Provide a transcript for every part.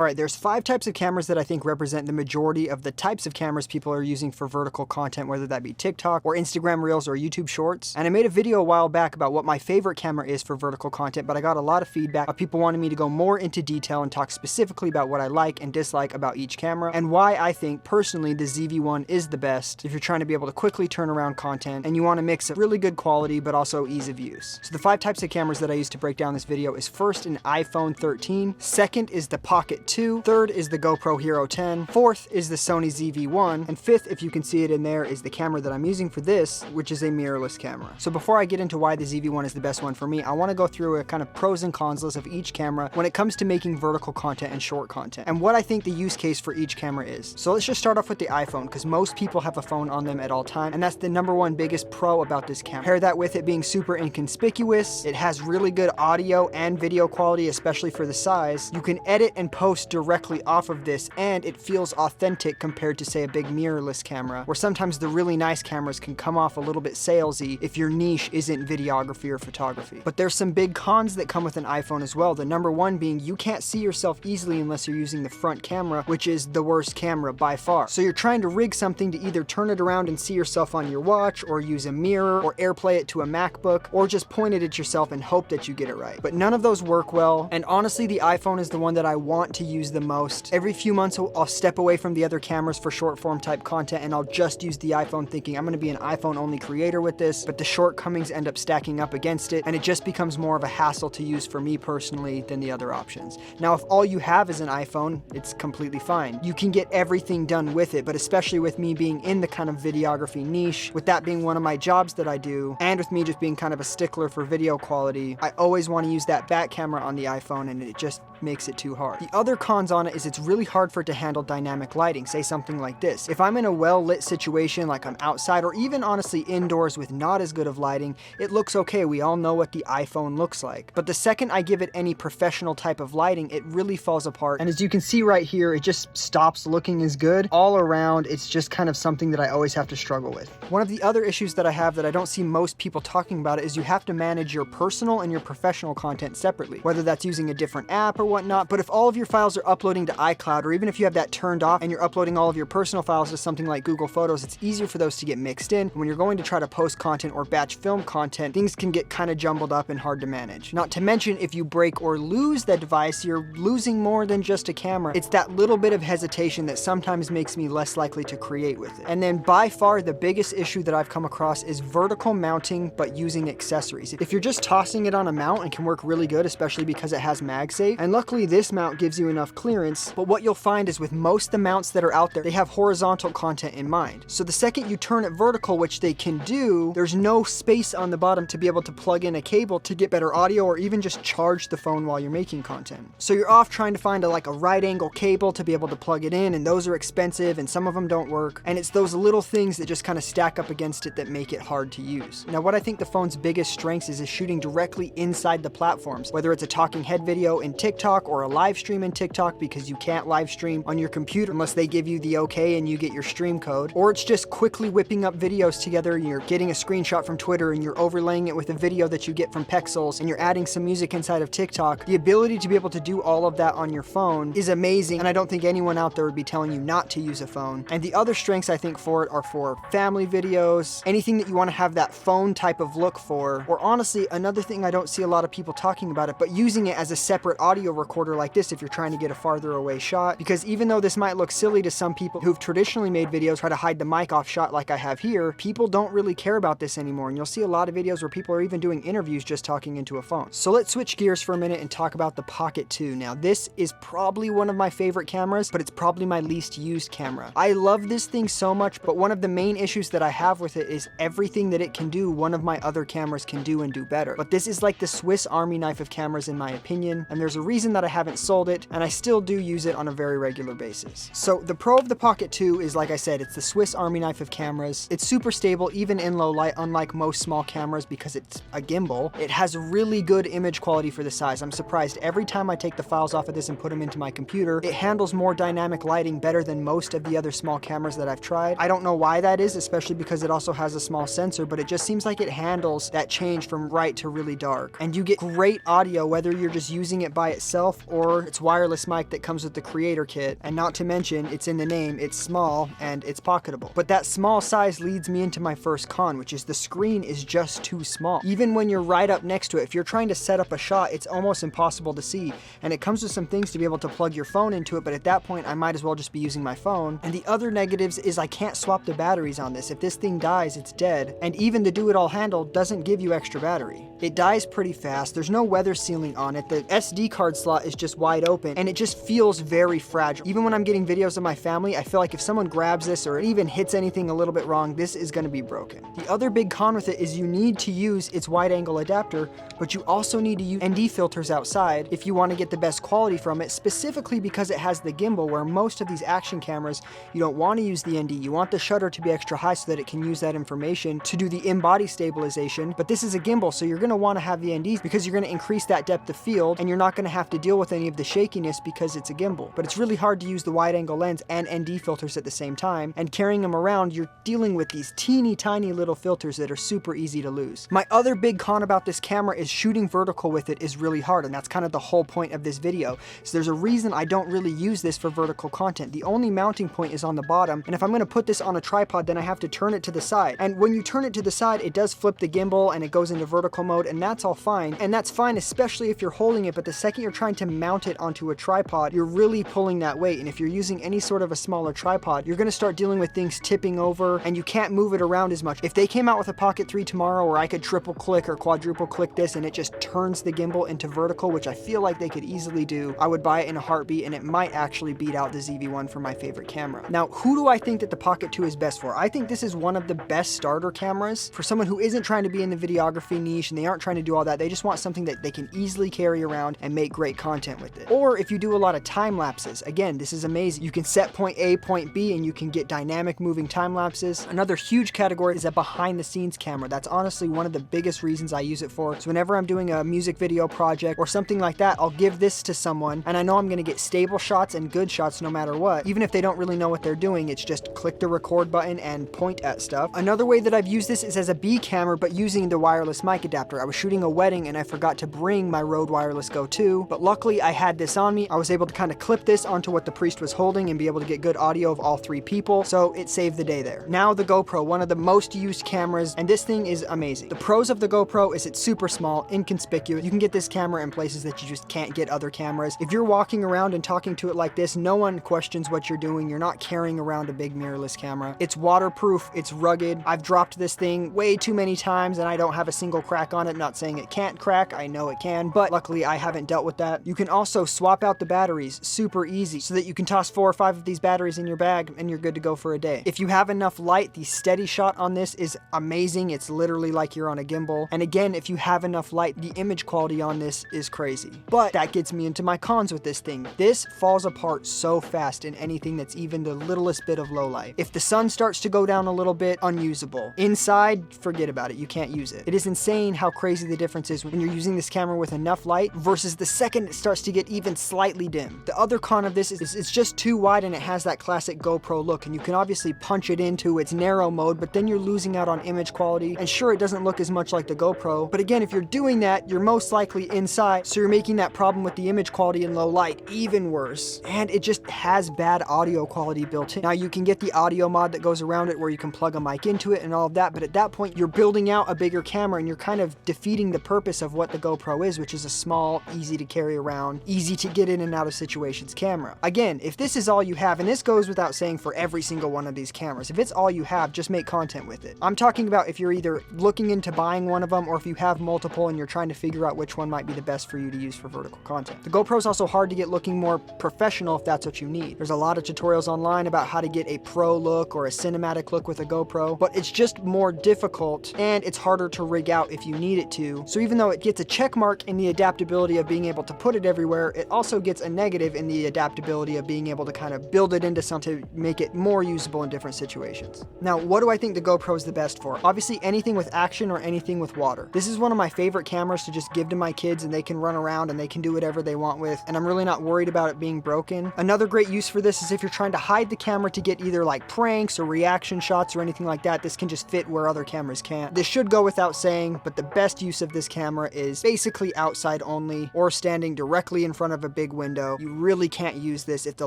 Alright, there's 5 types of cameras that I think represent the majority of the types of cameras people are using for vertical content, whether that be TikTok or Instagram Reels or YouTube Shorts. And I made a video a while back about what my favorite camera is for vertical content, but I got a lot of feedback of people wanting me to go more into detail and talk specifically about what I like and dislike about each camera, and why I think, personally, the ZV-1 is the best if you're trying to be able to quickly turn around content and you want to mix a really good quality but also ease of use. So the 5 types of cameras that I use to break down this video is first an iPhone 13, second is the Pocket 2, third is the GoPro Hero 10, fourth is the Sony ZV-1, and fifth, if you can see it in there, is the camera that I'm using for this, which is a mirrorless camera. So before I get into why the ZV-1 is the best one for me, I want to go through a kind of pros and cons list of each camera when it comes to making vertical content and short content, and what I think the use case for each camera is. So let's just start off with the iPhone, because most people have a phone on them at all times, and that's the #1 biggest pro about this camera. Pair that with it being super inconspicuous, it has really good audio and video quality, especially for the size. You can edit and post directly off of this, and it feels authentic compared to, say, a big mirrorless camera, where sometimes the really nice cameras can come off a little bit salesy if your niche isn't videography or photography. But there's some big cons that come with an iPhone as well. The #1 being you can't see yourself easily unless you're using the front camera, which is the worst camera by far. So you're trying to rig something to either turn it around and see yourself on your watch, or use a mirror, or AirPlay it to a MacBook, or just point it at yourself and hope that you get it right. But none of those work well, and honestly the iPhone is the one that I want to use the most. Every few months I'll step away from the other cameras for short form type content, and I'll just use the iPhone thinking I'm going to be an iPhone only creator with this, but the shortcomings end up stacking up against it, and it just becomes more of a hassle to use for me personally than the other options. Now if all you have is an iPhone, it's completely fine. You can get everything done with it, but especially with me being in the kind of videography niche, with that being one of my jobs that I do, and with me just being kind of a stickler for video quality, I always want to use that back camera on the iPhone, and it just makes it too hard. The other cons on it is it's really hard for it to handle dynamic lighting. Say something like this. If I'm in a well-lit situation, like I'm outside or even honestly indoors with not as good of lighting, it looks okay. We all know what the iPhone looks like. But the second I give it any professional type of lighting, it really falls apart. And as you can see right here, it just stops looking as good. All around, it's just kind of something that I always have to struggle with. One of the other issues that I have that I don't see most people talking about is you have to manage your personal and your professional content separately, whether that's using a different app or whatnot. But if all of your files are uploading to iCloud, or even if you have that turned off and you're uploading all of your personal files to something like Google Photos, it's easier for those to get mixed in. When you're going to try to post content or batch film content, things can get kind of jumbled up and hard to manage. Not to mention, if you break or lose that device, you're losing more than just a camera. It's that little bit of hesitation that sometimes makes me less likely to create with it. And then by far the biggest issue that I've come across is vertical mounting but using accessories. If you're just tossing it on a mount, it can work really good, especially because it has MagSafe, and luckily this mount gives you enough clearance. But what you'll find is with most of the mounts that are out there, they have horizontal content in mind. So the second you turn it vertical, which they can do, there's no space on the bottom to be able to plug in a cable to get better audio, or even just charge the phone while you're making content. So you're off trying to find like a right angle cable to be able to plug it in, and those are expensive and some of them don't work. And it's those little things that just kind of stack up against it that make it hard to use. Now what I think the phone's biggest strengths is shooting directly inside the platforms, whether it's a talking head video in TikTok or a live stream in TikTok, because you can't live stream on your computer unless they give you the okay and you get your stream code, or it's just quickly whipping up videos together. You're getting a screenshot from Twitter and you're overlaying it with a video that you get from Pexels, and you're adding some music inside of TikTok. The ability to be able to do all of that on your phone is amazing, and I don't think anyone out there would be telling you not to use a phone. And the other strengths I think for it are for family videos, anything that you want to have that phone type of look for, or honestly, another thing I don't see a lot of people talking about it, but using it as a separate audio recorder like this if you're trying to get a farther away shot. Because even though this might look silly to some people who've traditionally made videos try to hide the mic off shot like I have here, people don't really care about this anymore, and you'll see a lot of videos where people are even doing interviews just talking into a phone. So let's switch gears for a minute and talk about the Pocket 2. Now this is probably one of my favorite cameras, but it's probably my least used camera. I love this thing so much, but one of the main issues that I have with it is everything that it can do, one of my other cameras can do and do better. But this is like the Swiss Army knife of cameras in my opinion, and there's a reason that I haven't sold it, and I still do use it on a very regular basis. So the pro of the Pocket 2 is, like I said, it's the Swiss Army knife of cameras. It's super stable even in low light, unlike most small cameras, because it's a gimbal. It has really good image quality for the size. I'm surprised every time I take the files off of this and put them into my computer, it handles more dynamic lighting better than most of the other small cameras that I've tried. I don't know why that is, especially because it also has a small sensor, but it just seems like it handles that change from bright to really dark. And you get great audio whether you're just using it by itself itself or its wireless mic that comes with the creator kit, and not to mention, it's in the name, it's small and it's pocketable. But that small size leads me into my first con, which is the screen is just too small. Even when you're right up next to it, if you're trying to set up a shot, it's almost impossible to see, and it comes with some things to be able to plug your phone into it, but at that point I might as well just be using my phone. And the other negatives is I can't swap the batteries on this. If this thing dies, it's dead, and even the do-it-all handle doesn't give you extra battery. It dies pretty fast, there's no weather sealing on it, the SD card slot is just wide open, and it just feels very fragile. Even when I'm getting videos of my family, I feel like if someone grabs this or it even hits anything a little bit wrong, this is going to be broken. The other big con with it is you need to use its wide angle adapter, but you also need to use ND filters outside if you want to get the best quality from it, specifically because it has the gimbal, where most of these action cameras, you don't want to use the ND. You want the shutter to be extra high so that it can use that information to do the in-body stabilization, but this is a gimbal, so you're going to want to have the NDs because you're going to increase that depth of field, and you're not going to have to deal with any of the shakiness because it's a gimbal. But it's really hard to use the wide angle lens and ND filters at the same time, and carrying them around, you're dealing with these teeny tiny little filters that are super easy to lose. My other big con about this camera is shooting vertical with it is really hard, and that's kind of the whole point of this video. So there's a reason I don't really use this for vertical content. The only mounting point is on the bottom, and if I'm going to put this on a tripod, then I have to turn it to the side. And when you turn it to the side, it does flip the gimbal and it goes into vertical mode, and that's all fine. And that's fine, especially if you're holding it, but the second you're trying to mount it onto a tripod, you're really pulling that weight. And if you're using any sort of a smaller tripod, you're going to start dealing with things tipping over, and you can't move it around as much. If they came out with a Pocket 3 tomorrow where I could triple click or quadruple click this and it just turns the gimbal into vertical, which I feel like they could easily do, I would buy it in a heartbeat, and it might actually beat out the ZV-1 for my favorite camera. Now, who do I think that the Pocket 2 is best for? I think this is one of the best starter cameras for someone who isn't trying to be in the videography niche and they aren't trying to do all that. They just want something that they can easily carry around and make great content with it. Or if you do a lot of time lapses, again, this is amazing. You can set point A, point B, and you can get dynamic moving time lapses. Another huge category is a behind the scenes camera. That's honestly one of the biggest reasons I use it for. So whenever I'm doing a music video project or something like that, I'll give this to someone, and I know I'm going to get stable shots and good shots no matter what. Even if they don't really know what they're doing, it's just click the record button and point at stuff. Another way that I've used this is as a B camera, but using the wireless mic adapter. I was shooting a wedding and I forgot to bring my Rode Wireless Go 2, but luckily I had this on me. I was able to kind of clip this onto what the priest was holding and be able to get good audio of all three people, so it saved the day there. Now the GoPro, one of the most used cameras, and this thing is amazing. The pros of the GoPro is it's super small, inconspicuous. You can get this camera in places that you just can't get other cameras. If you're walking around and talking to it like this, no one questions what you're doing. You're not carrying around a big mirrorless camera. It's waterproof, it's rugged. I've dropped this thing way too many times and I don't have a single crack on it. Not saying it can't crack, I know it can, but luckily I haven't dealt with that. You can also swap out the batteries super easy so that you can toss 4 or 5 of these batteries in your bag and you're good to go for a day. If you have enough light, the steady shot on this is amazing. It's literally like you're on a gimbal. And again, if you have enough light, the image quality on this is crazy. But that gets me into my cons with this thing. This falls apart so fast in anything that's even the littlest bit of low light. If the sun starts to go down a little bit, unusable. Inside, forget about it. You can't use it. It is insane how crazy the difference is when you're using this camera with enough light versus the second it starts to get even slightly dim. The other con of this is it's just too wide and it has that classic GoPro look, and you can obviously punch it into its narrow mode, but then you're losing out on image quality. And sure, it doesn't look as much like the GoPro, but again, if you're doing that, you're most likely inside, so you're making that problem with the image quality in low light even worse. And it just has bad audio quality built in. Now you can get the audio mod that goes around it where you can plug a mic into it and all of that, but at that point you're building out a bigger camera and you're kind of defeating the purpose of what the GoPro is, which is a small, easy to carry around, easy to get in and out of situations camera. Again, if this is all you have, and this goes without saying for every single one of these cameras, if it's all you have, just make content with it. I'm talking about if you're either looking into buying one of them or if you have multiple and you're trying to figure out which one might be the best for you to use for vertical content. The GoPro is also hard to get looking more professional if that's what you need. There's a lot of tutorials online about how to get a pro look or a cinematic look with a GoPro, but it's just more difficult and it's harder to rig out if you need it to. So even though it gets a check mark in the adaptability of being able to put it everywhere, it also gets a negative in the adaptability of being able to kind of build it into something to make it more usable in different situations. Now, what do I think the GoPro is the best for? Obviously anything with action or anything with water. This is one of my favorite cameras to just give to my kids and they can run around and they can do whatever they want with, and I'm really not worried about it being broken. Another great use for this is if you're trying to hide the camera to get either like pranks or reaction shots or anything like that. This can just fit where other cameras can't. This should go without saying, but the best use of this camera is basically outside only or standing directly in front of a big window. You really can't use this if the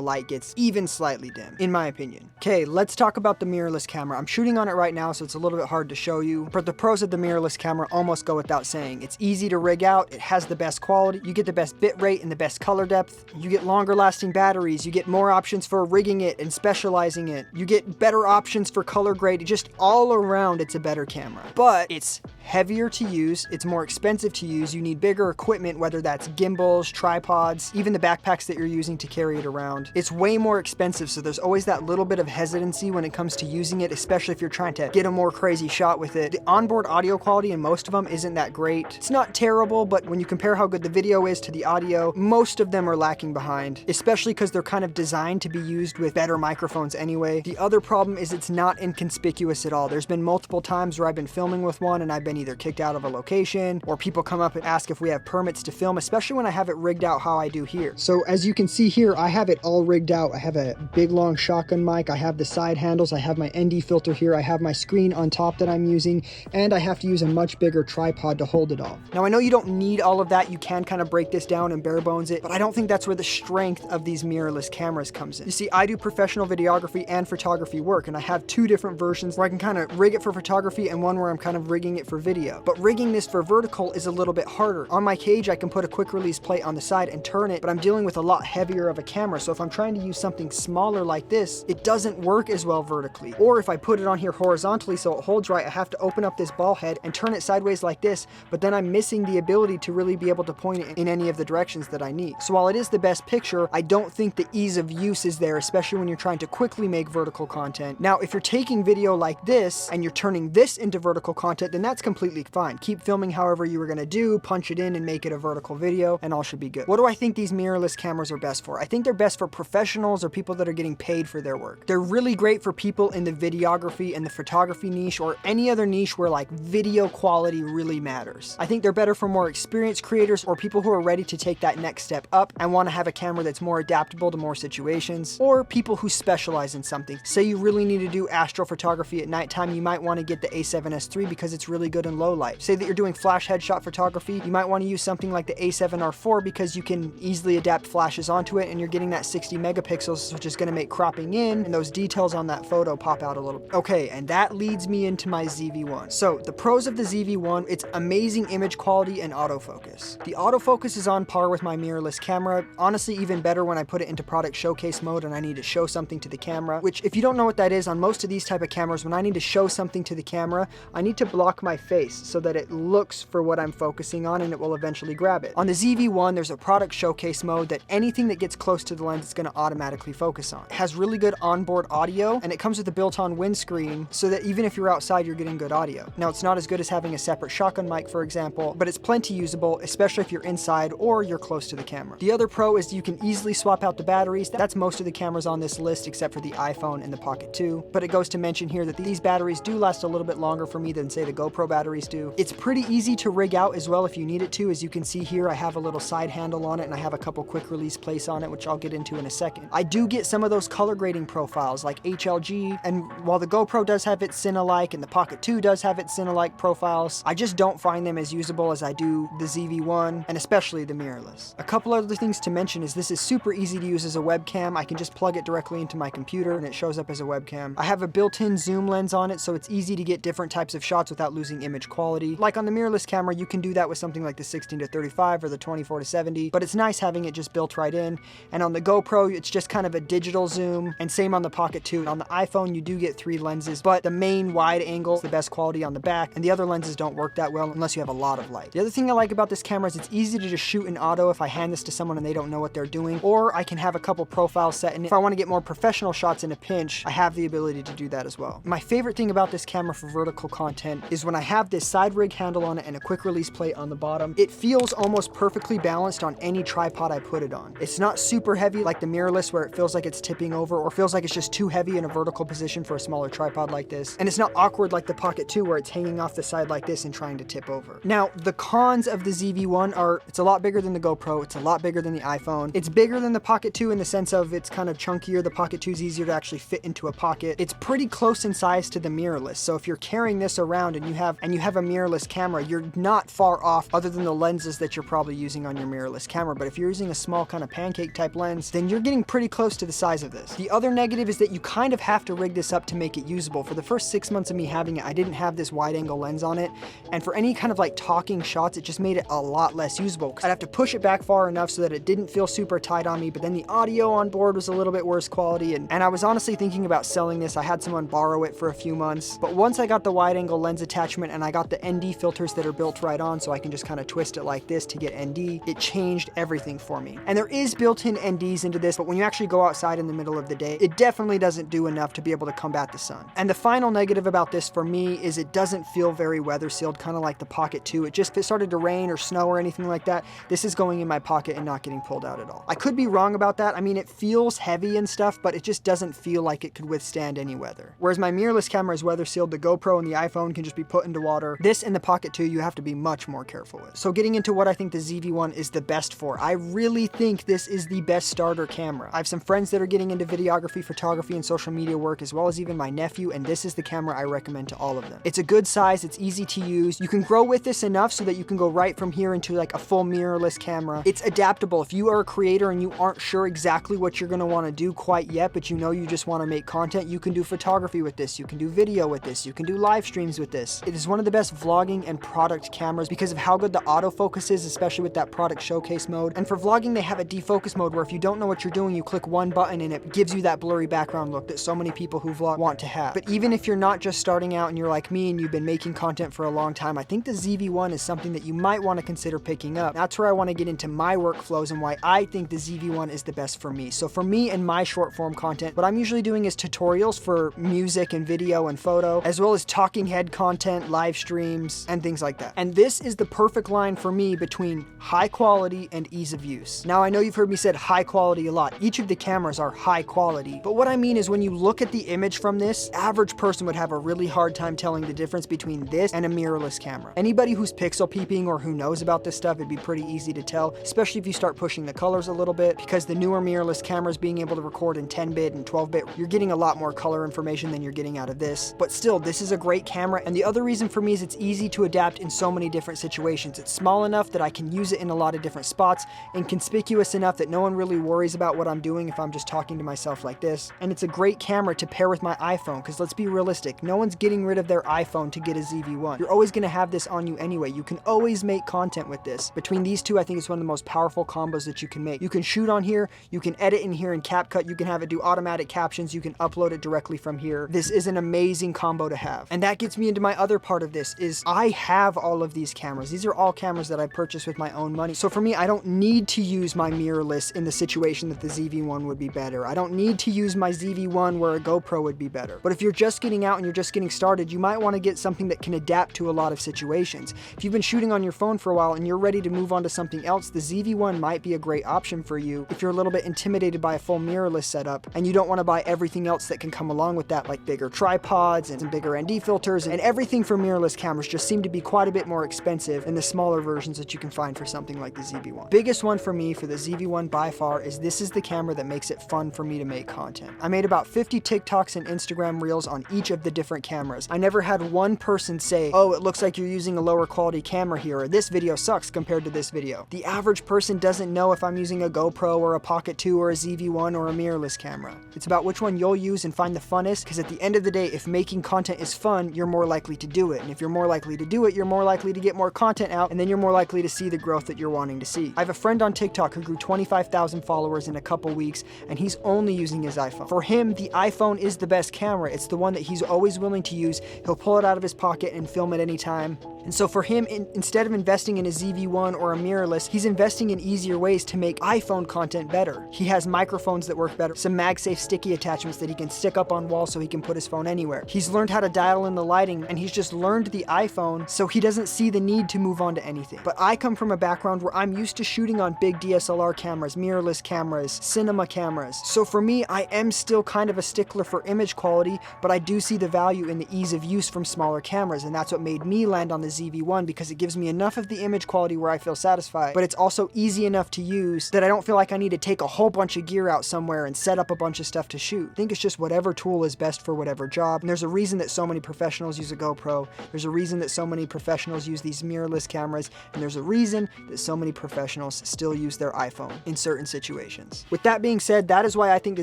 light gets even slightly dim, in my opinion. Okay, let's talk about the mirrorless camera. I'm shooting on it right now, so it's a little bit hard to show you, but the pros of the mirrorless camera almost go without saying. It's easy to rig out, it has the best quality, you get the best bit rate and the best color depth, you get longer lasting batteries, you get more options for rigging it and specializing it, you get better options for color grade. Just all around it's a better camera. But it's heavier to use, it's more expensive to use, you need bigger equipment, whether that's gimbals, tripods, even the backpacks that you're using to carry it around. It's way more expensive, so there's always that little bit of hesitancy when it comes to using it, especially if you're trying to get a more crazy shot with it. The onboard audio quality in most of them isn't that great. It's not terrible, but when you compare how good the video is to the audio, most of them are lacking behind, especially because they're kind of designed to be used with better microphones anyway. The other problem is it's not inconspicuous at all. There's been multiple times where I've been filming with one and I've been either kicked out of a location or people come up and ask if we have permits to film, especially when I have it rigged out how I do here. So as you can see here, I have it all rigged out. I have a big long shotgun mic, I have the side handles, I have my ND filter here, I have my screen on top that I'm using, and I have to use a much bigger tripod to hold it all. Now I know you don't need all of that, you can kind of break this down and bare bones it, but I don't think that's where the strength of these mirrorless cameras comes in. You see, I do professional videography and photography work, and I have two different versions where I can kind of rig it for photography and one where I'm kind of rigging it for video. But rigging this for vertical is a little bit harder. On my cage, I can put a quick release plate on the side and turn it, but I'm dealing with a lot heavier of a camera, so if I'm trying to use something smaller like this, it doesn't work as well vertically. Or if I put it on here horizontally so it holds right, I have to open up this ball head and turn it sideways like this, but then I'm missing the ability to really be able to point it in any of the directions that I need. So while it is the best picture, I don't think the ease of use is there, especially when you're trying to quickly make vertical content. Now, if you're taking video like this and you're turning this into vertical content, then that's completely fine. Keep filming however you were gonna do, punch it in and make it a vertical video, and all should be good. What do I think these mirrorless cameras are best for? I think they're best for professionals or people that are getting paid for their work. They're really great for people in the videography and the photography niche or any other niche where like video quality really matters. I think they're better for more experienced creators or people who are ready to take that next step up and want to have a camera that's more adaptable to more situations, or people who specialize in something. Say you really need to do astrophotography at nighttime, you might want to get the A7S3 because it's really good in low light. Say that you're doing flash headshot photography, you might want to use something like the A7R4 because you can easily adapt flashes onto it and you're getting that 60 megapixels, which is going to make cropping in and those details on that photo pop out a little. Okay, and that leads me into my ZV-1. So the pros of the ZV-1, it's amazing image quality and autofocus. The autofocus is on par with my mirrorless camera, honestly even better when I put it into product showcase mode and I need to show something to the camera, which if you don't know what that is, on most of these type of cameras, when I need to show something to the camera, I need to block my face so that it looks for what I'm focusing on and it will eventually grab it. On the ZV-1, there's a product showcase mode that anything that gets close to the lens is going to automatically focus on. It has really good onboard audio and it comes with a built-on windscreen so that even if you're outside, you're getting good audio. Now, it's not as good as having a separate shotgun mic, for example, but it's plenty usable, especially if you're inside or you're close to the camera. The other pro is you can easily swap out the batteries. That's most of the cameras on this list except for the iPhone and the Pocket 2, but it goes to mention here that these batteries do last a little bit longer for me than say the GoPro batteries do. It's pretty easy to rig out as well if you need it to. As you can see here, I have a little side handle on it and I have a couple quick release plates on it, which I'll get into in a second. I do get some of those color grading profiles like HLG, and while the GoPro does have its Cine-like and the Pocket 2 does have its Cine-like profiles, I just don't find them as usable as I do the ZV-1 and especially the mirrorless. A couple other things to mention is this is super easy to use as a webcam. I can just plug it directly into my computer and it shows up as a webcam. I have a built-in zoom lens on it, so it's easy to get different types of shots without losing image quality. Like on the mirrorless camera, you can do that with something like the 16-35 or the 24-70, but it's nice having it just built right in. And on the GoPro, it's just kind of a digital zoom, and same on the Pocket 2. On the iPhone, you do get 3 lenses, but the main wide angle is the best quality on the back, and the other lenses don't work that well unless you have a lot of light. The other thing I like about this camera is it's easy to just shoot in auto if I hand this to someone and they don't know what they're doing, or I can have a couple profiles set, and if I want to get more professional shots in a pinch, I have the ability to do that as well. My favorite thing about this camera for vertical content is when I have this side rig handle on it and a quick release plate on the bottom, it feels almost perfectly balanced on any tripod I put it on. It's not super heavy like the mirrorless where it feels like it's tipping over or feels like it's just too heavy in a vertical position for a smaller tripod like this, and it's not awkward like the Pocket 2 where it's hanging off the side like this and trying to tip over. Now, the cons of the ZV-1 are it's a lot bigger than the GoPro, it's a lot bigger than the iPhone, it's bigger than the Pocket 2 in the sense of it's kind of chunkier, the Pocket 2 is easier to actually fit into a pocket. It's pretty close in size to the mirrorless, so if you're carrying this around and you have and you have a mirrorless camera, you're not far off other than the lenses that you're probably using on your mirrorless camera. But if you're using a small kind of pancake type lens, then you're getting pretty close to the size of this. The other negative is that you kind of have to rig this up to make it usable. For the first 6 months of me having it, I didn't have this wide angle lens on it, and for any kind of like talking shots, it just made it a lot less usable. I'd have to push it back far enough so that it didn't feel super tight on me, but then the audio on board was a little bit worse quality, and I was honestly thinking about selling this. I had someone borrow it for a few months, but once I got the wide angle lens attachment and I got the ND filters that are built right on, so I can just kind of twist it like this to get ND, it changed everything for me. And there is built-in NDs into this, but when you actually go outside in the middle of the day, it definitely doesn't do enough to be able to combat the sun. And the final negative about this for me is it doesn't feel very weather sealed, kind of like the Pocket 2. If it started to rain or snow or anything like that, this is going in my pocket and not getting pulled out at all. I could be wrong about that. I mean, it feels heavy and stuff, but it just doesn't feel like it could withstand any weather. Whereas my mirrorless camera is weather sealed, the GoPro and the iPhone can just be put into water. This and the Pocket 2 you have to be much more careful with. So getting into what I think the ZV-1 is the best for, I really think this is the best starter camera. I have some friends that are getting into videography, photography, and social media work, as well as even my nephew, and this is the camera I recommend to all of them. It's a good size, it's easy to use. You can grow with this enough so that you can go right from here into like a full mirrorless camera. It's adaptable. If you are a creator and you aren't sure exactly what you're going to want to do quite yet, but you know you just want to make content, you can do photography with this, you can do video with this, you can do live streams with this. It is one of the best vlogging and product cameras because of how good the autofocus is, especially with that product showcase mode. And for vlogging, they have a defocus mode where if you don't know what you're doing, you click one button and it gives you that blurry background look that so many people who vlog want to have. But even if you're not just starting out and you're like me and you've been making content for a long time, I think the ZV-1 is something that you might want to consider picking up. That's where I want to get into my workflows and why I think the ZV-1 is the best for me. So for me and my short form content, what I'm usually doing is tutorials for music and video and photo, as well as talking head content, live streams, and things like that. And this is the perfect line for me between high quality and ease of use. Now I know you've heard me say high quality a lot. Each of the cameras are high quality, but what I mean is when you look at the image from this, average person would have a really hard time telling the difference between this and a mirrorless camera. Anybody who's pixel peeping or who knows about this stuff, it'd be pretty easy to tell, especially if you start pushing the colors a little bit, because the newer mirrorless cameras being able to record in 10-bit and 12-bit, you're getting a lot more color information than you're getting out of this. But still, this is a great camera, and the other reason for me is it's easy to adapt in so many different situations. It's small enough that I can use it in a lot of different spots, and conspicuous enough that no one really worries about what I'm doing if I'm just talking to myself like this. And it's a great camera to pair with my iPhone, because let's be realistic, no one's getting rid of their iPhone to get a ZV-1. You're always going to have this on you anyway. You can always make content with this. Between these two, I think it's one of the most powerful combos that you can make. You can shoot on here, you can edit in here in CapCut, you can have it do automatic captions, you can upload it directly from here. This is an amazing combo to have. And that gets me into my other part of this, is I have all of these cameras. These are all cameras that I purchased with my own money. So for me, I don't need to use my mirrorless in the situation that the ZV-1 would be better. I don't need to use my ZV-1 where a GoPro would be better. But if you're just getting out and you're just getting started, you might want to get something that can adapt to a lot of situations. If you've been shooting on your phone for a while and you're ready to move on to something else, the ZV-1 might be a great option for you if you're a little bit intimidated by a full mirrorless setup and you don't want to buy everything else that can come along with that, like bigger tripods and some bigger ND filters, and everything for mirrorless cameras just seem to be quite a bit more expensive than the smaller versions that you can find for something like the ZV-1. Biggest one for me for the ZV-1 by far is this is the camera that makes it fun for me to make content. I made about 50 TikToks and Instagram reels on each of the different cameras. I never had one person say, oh, it looks like you're using a lower quality camera here, or this video sucks compared to this video. The average person doesn't know if I'm using a GoPro or a Pocket 2 or a ZV-1 or a mirrorless camera. It's about which one you'll use and find the funnest, because at the end of the day, if making content is fun, you're more likely to do it. And if you're more likely to do it, you're more likely to get more content out, and then you're more likely to see the growth that you're wanting to see. I have a friend on TikTok who grew 25,000 followers in a couple weeks, and he's only using his iPhone. For him, the iPhone is the best camera. It's the one that he's always willing to use. He'll pull it out of his pocket and film it anytime. And so for him, instead of investing in a ZV-1 or a mirrorless, he's investing in easier ways to make iPhone content better. He has microphones that work better, some MagSafe sticky attachments that he can stick up on walls so he can put his phone anywhere. He's learned how to dial in the lighting, and he's just learned the iPhone, so he doesn't see the need to move on to anything. But I come from a background where I'm used to shooting on big DSLR cameras, mirrorless cameras, cinema cameras. So for me, I am still kind of a stickler for image quality, but I do see the value in the ease of use from smaller cameras, and that's what made me land on the ZV-1, because it gives me enough of the image quality where I feel satisfied, but it's also easy enough to use that I don't feel like I need to take a whole bunch of gear out somewhere and set up a bunch of stuff to shoot. I think it's just whatever tool is best for whatever job, and there's a reason that so many professionals use a GoPro, There's a reason that so many professionals use these mirrorless cameras, and there's a reason that so many professionals still use their iPhone in certain situations. With that being said, that is why I think the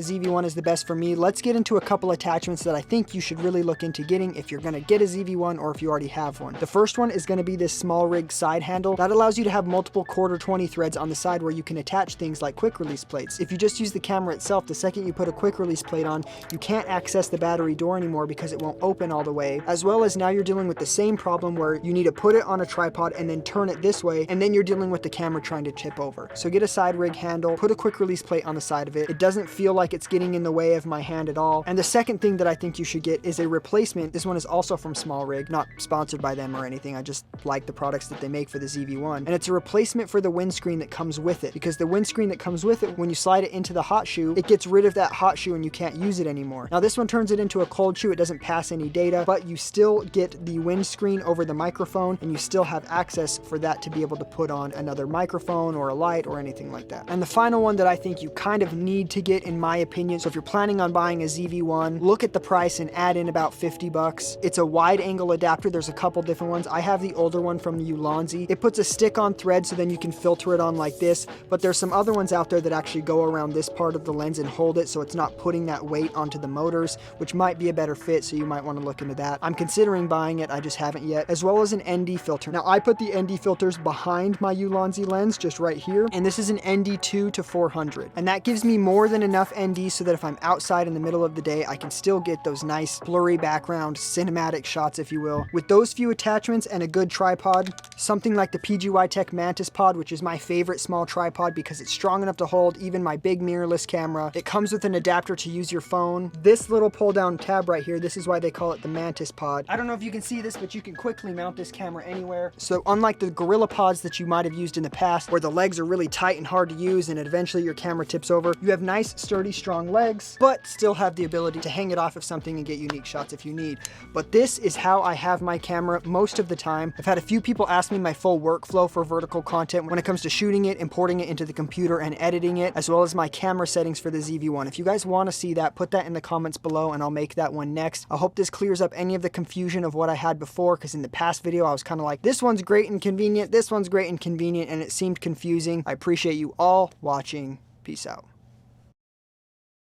ZV-1 is the best for me. Let's get into a couple attachments that I think you should really look into getting if you're going to get a ZV-1 or if you already have one. The first one is going to be this small rig side handle. That allows you to have multiple quarter 20 threads on the side where you can attach things like quick release plates. If you just use the camera itself, the second you put a quick release plate on, you can't access the battery door anymore because it won't open all the way, as well as now you're dealing with the same problem where you need to put it on a tripod and then turn it this way, and then you're dealing with the camera trying to tip over. So get a side rig handle, put a quick release plate on the side of it. It doesn't feel like it's getting in the way of my hand at all. And the second thing that I think you should get is a replacement. This one is also from Small Rig, not sponsored by them or anything. I just like the products that they make for the ZV-1. And it's a replacement for the windscreen that comes with it, because the windscreen that comes with it, when you slide it into the hot shoe, it gets rid of that hot shoe and you can't use it anymore. Now this one turns it into a cold shoe. It doesn't pass any data, but you still get the windscreen over the microphone, and you still have access for that to be able to put on another microphone or a light or anything like that. And the final one that I think you kind of need to get, in my opinion, so if you're planning on buying a ZV-1, look at the price and add in about 50 bucks. It's a wide angle adapter. There's a couple different ones. I have the older one from Ulanzi. It puts a stick on thread so then you can filter it on like this, but there's some other ones out there that actually go around this part of the lens and hold it so it's not putting that weight onto the motors, which might be a better fit, so you might want to look into that. I'm considering buying it, I just haven't yet, as well as an ND filter. Now I put the ND filters behind my Ulanzi lens, just right here, and this is an ND2 to 400, and that gives me more than enough ND so that if I'm outside in the middle of the day, I can still get those nice blurry background cinematic shots, if you will. With those few attachments and a good tripod, something like the PGY Tech Mantis Pod, which is my favorite small tripod because it's strong enough to hold even my big mirrorless camera. It comes with an adapter to use your phone. This little pull down tab right here, this is why they call it the Mantis Pod. I don't know if you can see this, but you can quickly mount this camera anywhere. So unlike the Gorilla Pods that you might have used in the past, where the legs are really tight and hard to use and eventually your camera tips over, you have nice, sturdy, strong legs, but still have the ability to hang it off of something and get unique shots if you need. But this is how I have my camera most of the time. I've had a few people ask me my full workflow for vertical content when it comes to shooting it, importing it into the computer, and editing it, as well as my camera settings for the ZV-1. If you guys want to see that, put that in the comments below and I'll make that one next. I hope this clears up any of the confusion of what I had before, because in the past video I was kind of like, this one's great and convenient, this one's great and convenient, and it seemed confusing. I appreciate you all watching. Peace out.